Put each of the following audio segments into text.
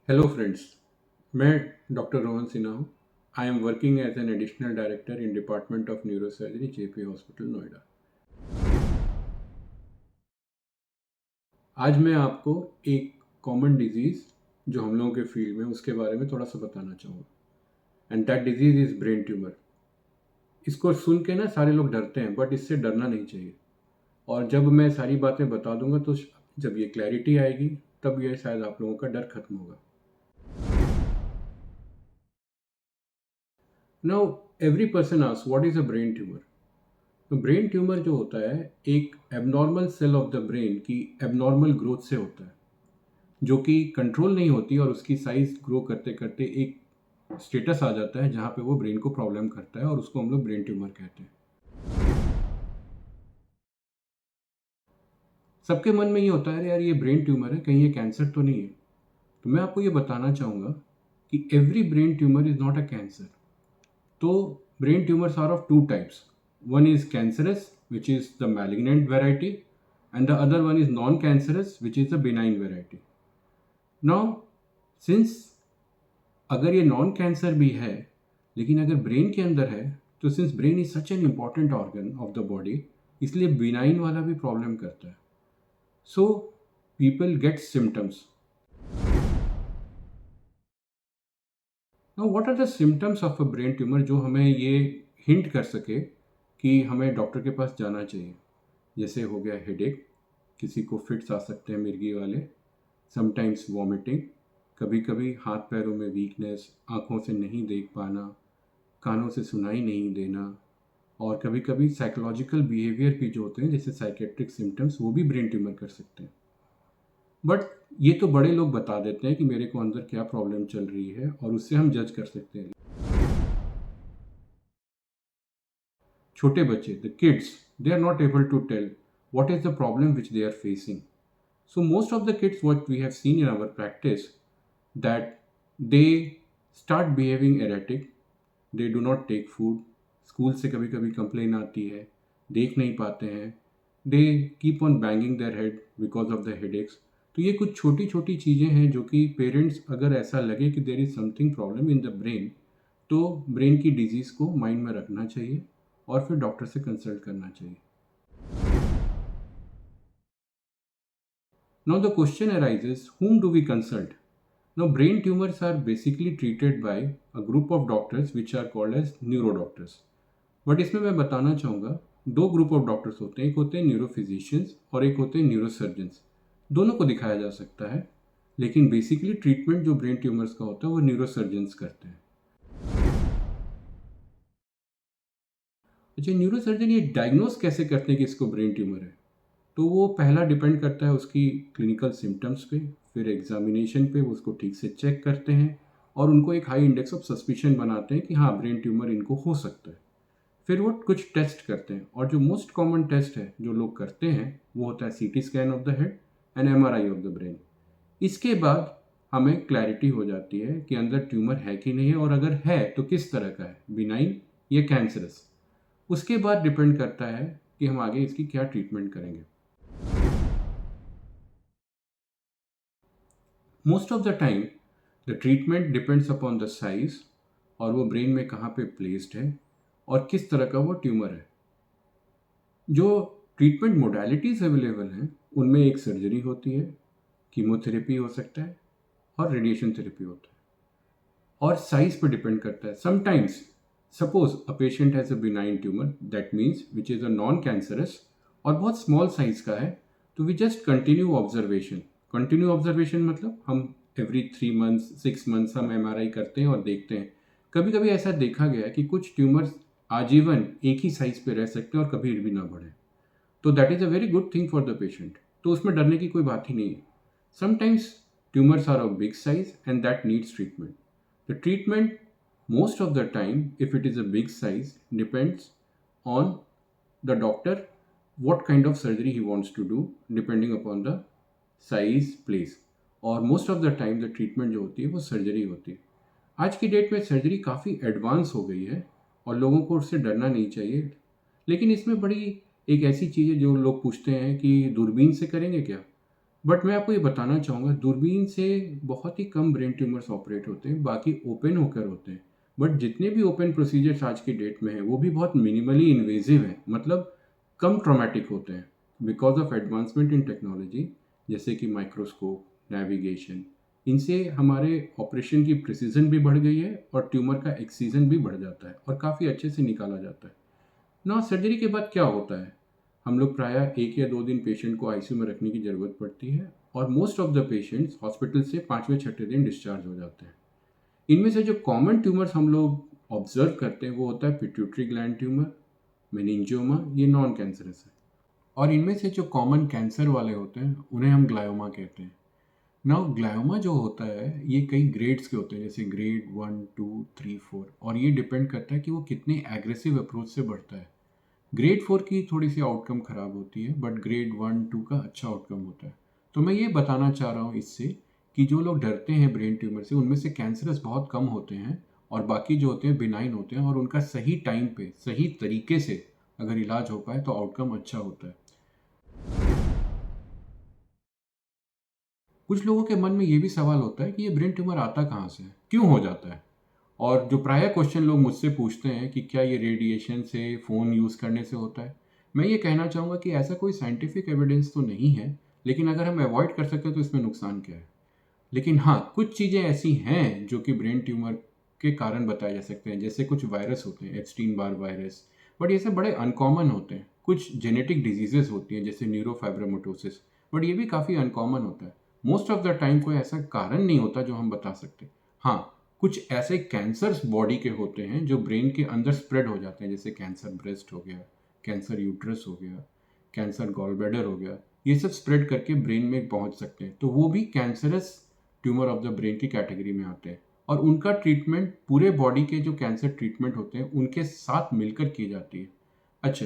Hello friends. मैं doctor Rohan Sinha हूँ। I am working as an additional director in department of neurosurgery JP hospital Noida. आज मैं आपको एक कॉमन डिजीज़ जो हम लोगों के फील्ड में उसके बारे में थोड़ा सा बताना चाहूँगा। And that disease is brain tumour. इसको सुन के ना सारे लोग डरते हैं, बट इससे डरना नहीं चाहिए। और जब मैं सारी बातें बता दूंगा तो जब ये क्लैरिटी आएगी तब ये शायद आप लोगों का डर खत्म होगा। Now every person ask what is a brain tumour. तो ब्रेन ट्यूमर जो होता है एक abnormal cell of the brain की एबनॉर्मल ग्रोथ से होता है, जो कि कंट्रोल नहीं होती और उसकी साइज ग्रो करते करते एक स्टेटस आ जाता है जहाँ पे वो ब्रेन को प्रॉब्लम करता है और उसको हम लोग ब्रेन ट्यूमर कहते हैं। सबके मन में ये होता है, अरे यार ये ब्रेन ट्यूमर है, कहीं ये कैंसर तो नहीं है। तो मैं आपको ये बताना चाहूँगा कि every brain tumour is not a cancer. तो brain tumors are of two types. One is cancerous, which is the malignant variety, and the other one is non-cancerous, which is the benign variety. Now, since अगर ये non cancer भी है लेकिन अगर brain के अंदर है, तो since brain is such an important organ of the body, इसलिए बिनाइन वाला भी प्रॉब्लम करता है। So people get symptoms. Now what are the symptoms of a brain tumour जो हमें ये हिंट कर सके कि हमें डॉक्टर के पास जाना चाहिए। जैसे हो गया हेडेक, किसी को फिट्स आ सकते हैं मिर्गी वाले, समटाइम्स वॉमिटिंग, कभी कभी हाथ पैरों में वीकनेस, आँखों से नहीं देख पाना, कानों से सुनाई नहीं देना, और कभी कभी साइकोलॉजिकल बिहेवियर भी जो होते हैं जैसे साइकेट्रिक सिम्टम्स, वो भी ब्रेन ट्यूमर कर सकते हैं। बट ये तो बड़े लोग बता देते हैं कि मेरे को अंदर क्या प्रॉब्लम चल रही है और उससे हम जज कर सकते हैं। छोटे बच्चे, the kids, they are not able to tell what is the problem which they are facing. So most of the kids, what we have seen in our practice, that they start behaving erratic, they do not take food, school से कभी कभी complain आती है, देख नहीं पाते हैं, they keep on banging their head because of the headaches. तो ये कुछ छोटी छोटी चीज़ें हैं जो कि पेरेंट्स, अगर ऐसा लगे कि there is something problem in the brain, तो ब्रेन की डिजीज़ को माइंड में रखना चाहिए और फिर डॉक्टर से कंसल्ट करना चाहिए। Now the question arises, whom do we consult? Now brain tumors are basically treated by a group of doctors which are called as neurodoctors. But इसमें मैं बताना चाहूँगा, दो ग्रुप ऑफ डॉक्टर्स होते हैं, एक होते हैं न्यूरोफिजिशियंस और एक होते हैं न्यूरोसर्जन्स। दोनों को दिखाया जा सकता है, लेकिन बेसिकली ट्रीटमेंट जो ब्रेन ट्यूमर्स का होता है वो न्यूरोसर्जन्स करते हैं। अच्छा, न्यूरोसर्जन ये डायग्नोस कैसे करते हैं कि इसको ब्रेन ट्यूमर है? तो वो पहला डिपेंड करता है उसकी क्लिनिकल सिम्टम्स पे, फिर एग्जामिनेशन पे वो उसको ठीक से चेक करते हैं और उनको एक हाई इंडेक्स ऑफ सस्पिशन बनाते हैं कि हाँ ब्रेन ट्यूमर इनको हो सकता है। फिर वो कुछ टेस्ट करते हैं और जो मोस्ट कॉमन टेस्ट है जो लोग करते हैं वो होता है CT scan of the head and MRI of the brain. इसके बाद हमें क्लैरिटी हो जाती है कि अंदर ट्यूमर है कि नहीं है, और अगर है तो किस तरह का है, बिनाइन या कैंसरस। उसके बाद डिपेंड करता है कि हम आगे इसकी क्या ट्रीटमेंट करेंगे। Most of the time the treatment depends upon the size और वो ब्रेन में कहाँ पे प्लेस्ड है और किस तरह का वो ट्यूमर है। जो ट्रीटमेंट मोडालिटीज़ अवेलेबल हैं उनमें एक सर्जरी होती है, कीमोथेरेपी हो सकता है और रेडिएशन थेरेपी होता है, और साइज पर डिपेंड करता है। Sometimes suppose a patient has a benign tumour, that means which is a non cancerous, और बहुत स्मॉल साइज का है, तो we just continue observation. Continue observation मतलब हम एवरी 3 मंथ्स 6 मंथ्स हम एमआरआई करते हैं और देखते हैं। कभी कभी ऐसा देखा गया है कि कुछ ट्यूमर्स आजीवन एक ही साइज पे रह सकते हैं और कभी भी ना बढ़े, तो that is a very good thing for the patient. तो उसमें डरने की कोई बात ही नहीं है। Sometimes tumors are of big size and that needs treatment. The treatment, most of the time, if it is a big size, depends on the doctor what kind of surgery he wants to do depending upon the size, place. और most of the time the treatment जो होती है वो surgery होती है। आज की date में सर्जरी काफ़ी एडवांस हो गई है और लोगों को उससे डरना नहीं चाहिए। लेकिन इसमें बड़ी एक ऐसी चीज़ है जो लोग पूछते हैं कि दूरबीन से करेंगे क्या? बट मैं आपको ये बताना चाहूँगा, दूरबीन से बहुत ही कम ब्रेन ट्यूमर्स ऑपरेट होते हैं, बाकी ओपन होकर होते हैं। बट जितने भी ओपन प्रोसीजर्स आज की डेट में हैं, वो भी बहुत मिनिमली इन्वेजिव हैं, मतलब कम ट्रॉमेटिक होते हैं because of advancement in technology, जैसे कि माइक्रोस्कोप, नेविगेशन। इनसे हमारे ऑपरेशन की प्रिसीजन भी बढ़ गई है और ट्यूमर का एक्सीजन भी बढ़ जाता है और काफ़ी अच्छे से निकाला जाता है ना। सर्जरी के बाद क्या होता है, हम लोग प्रायः 1 या 2 दिन पेशेंट को आईसीयू में रखने की ज़रूरत पड़ती है और most of the patients hospital से 5वें-6ठे दिन डिस्चार्ज हो जाते हैं। इनमें से जो कॉमन ट्यूमर्स हम लोग ऑब्जर्व करते हैं वो होता है पिट्यूटरी ग्लैंड ट्यूमर, मेनिंजियोमा, ये नॉन कैंसरस है। और इनमें से जो कॉमन कैंसर वाले होते हैं उन्हें हम ग्लायोमा कहते हैं। नाउ ग्लायोमा जो होता है ये कई ग्रेड्स के होते हैं, जैसे ग्रेड 1, 2, 3, 4, और ये डिपेंड करता है कि वो कितने एग्रेसिव अप्रोच से बढ़ता है। ग्रेड 4 की थोड़ी सी आउटकम ख़राब होती है, बट ग्रेड 1, 2 का अच्छा आउटकम होता है। तो मैं ये बताना चाह रहा हूँ इससे कि जो लोग डरते हैं ब्रेन ट्यूमर से, उनमें से कैंसरस बहुत कम होते हैं और बाकी जो होते हैं बिनाइन होते हैं, और उनका सही टाइम पे सही तरीके से अगर इलाज हो पाए तो आउटकम अच्छा होता है। कुछ लोगों के मन में ये भी सवाल होता है कि ये ब्रेन ट्यूमर आता कहाँ से है, क्यों हो जाता है। और जो प्रायः क्वेश्चन लोग मुझसे पूछते हैं कि क्या ये रेडिएशन से, फ़ोन यूज़ करने से होता है। मैं ये कहना चाहूँगा कि ऐसा कोई साइंटिफिक एविडेंस तो नहीं है, लेकिन अगर हम अवॉइड कर सकते हैं तो इसमें नुकसान क्या है। लेकिन हाँ, कुछ चीज़ें ऐसी हैं जो कि ब्रेन ट्यूमर के कारण बताए जा सकते हैं, जैसे कुछ वायरस होते हैं, एप्स्टीन बार वायरस, बट ये सब बड़े अनकॉमन होते हैं। कुछ जेनेटिक डिजीज़ेज़ होती हैं जैसे न्यूरोफाइब्रोमाटोसिस, बट ये भी काफ़ी अनकॉमन होता है। मोस्ट ऑफ द टाइम कोई ऐसा कारण नहीं होता जो हम बता सकते। हाँ, कुछ ऐसे कैंसर्स बॉडी के होते हैं जो ब्रेन के अंदर स्प्रेड हो जाते हैं, जैसे कैंसर ब्रेस्ट हो गया, कैंसर यूट्रस हो गया, कैंसर गॉलब्लैडर हो गया। ये सब स्प्रेड करके ब्रेन में पहुंच सकते हैं, तो वो भी cancerous tumour of the brain की कैटेगरी में आते हैं। और उनका ट्रीटमेंट पूरे बॉडी के जो कैंसर ट्रीटमेंट होते हैं उनके साथ मिलकर की जाती है। अच्छा,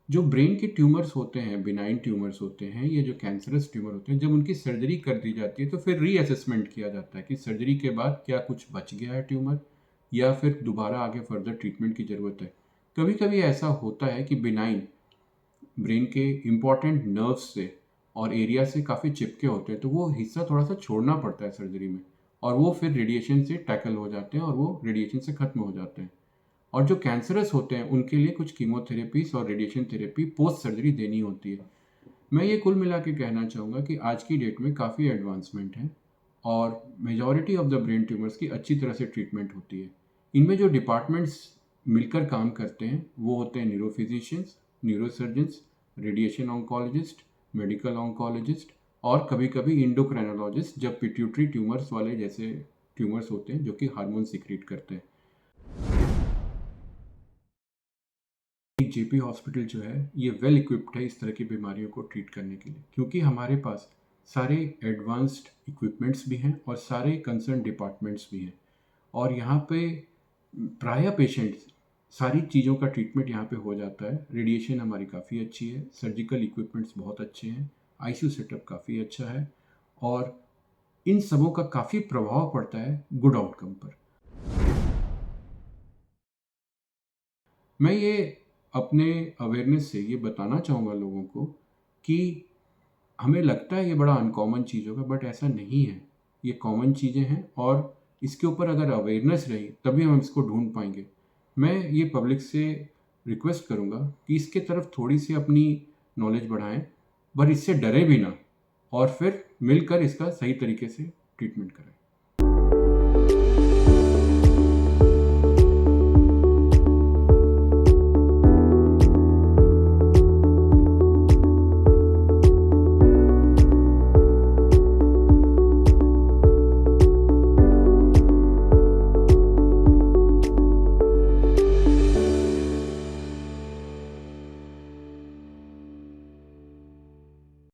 जो ब्रेन के ट्यूमर्स होते हैं, बिनाइन ट्यूमर्स होते हैं, ये जो कैंसरस ट्यूमर होते हैं, जब उनकी सर्जरी कर दी जाती है तो फिर रीअसेसमेंट किया जाता है कि सर्जरी के बाद क्या कुछ बच गया है ट्यूमर, या फिर दोबारा आगे फर्दर ट्रीटमेंट की ज़रूरत है। कभी कभी ऐसा होता है कि बिनाइन ब्रेन के इम्पॉर्टेंट नर्व्स से और एरिया से काफ़ी चिपके होते हैं, तो वो हिस्सा थोड़ा सा छोड़ना पड़ता है सर्जरी में, और वो फिर रेडिएशन से टैकल हो जाते हैं और वो रेडिएशन से ख़त्म हो जाते हैं। और जो कैंसरस होते हैं उनके लिए कुछ कीमोथेरेपीज और रेडिएशन थेरेपी पोस्ट सर्जरी देनी होती है। मैं ये कुल मिला के कहना चाहूँगा कि आज की डेट में काफ़ी एडवांसमेंट है और majority of the brain tumours की अच्छी तरह से ट्रीटमेंट होती है। इनमें जो डिपार्टमेंट्स मिलकर काम करते हैं वो होते हैं neurophysicians, neurosurgeons, radiation oncologist, medical oncologist, और कभी कभी इंडोक्राइनोलॉजिस्ट, जब पिट्यूटरी ट्यूमर्स वाले जैसे ट्यूमर्स होते हैं जो कि हार्मोन सिक्रीट करते हैं। जेपी हॉस्पिटल जो है ये वेल इक्विप्ड है इस तरह की बीमारियों को ट्रीट करने के लिए, क्योंकि हमारे पास सारे एडवांस्ड इक्विपमेंट्स भी हैं और सारे कंसर्न डिपार्टमेंट्स भी हैं। और यहाँ पे प्रायः पेशेंट्स सारी चीज़ों का ट्रीटमेंट यहाँ पे हो जाता है। रेडिएशन हमारी काफ़ी अच्छी है, सर्जिकल इक्विपमेंट्स बहुत अच्छे हैं, आईसीयू सेटअप काफ़ी अच्छा है, और इन सबों का काफ़ी प्रभाव पड़ता है गुड आउटकम पर। मैं ये अपने अवेयरनेस से ये बताना चाहूँगा लोगों को कि हमें लगता है ये बड़ा अनकॉमन चीज़ होगा, बट ऐसा नहीं है। ये कॉमन चीज़ें हैं और इसके ऊपर अगर अवेयरनेस रही तभी हम इसको ढूंढ पाएंगे। मैं ये पब्लिक से रिक्वेस्ट करूँगा कि इसके तरफ थोड़ी सी अपनी नॉलेज बढ़ाएं, पर इससे डरे भी ना, और फिर मिलकर इसका सही तरीके से ट्रीटमेंट करें।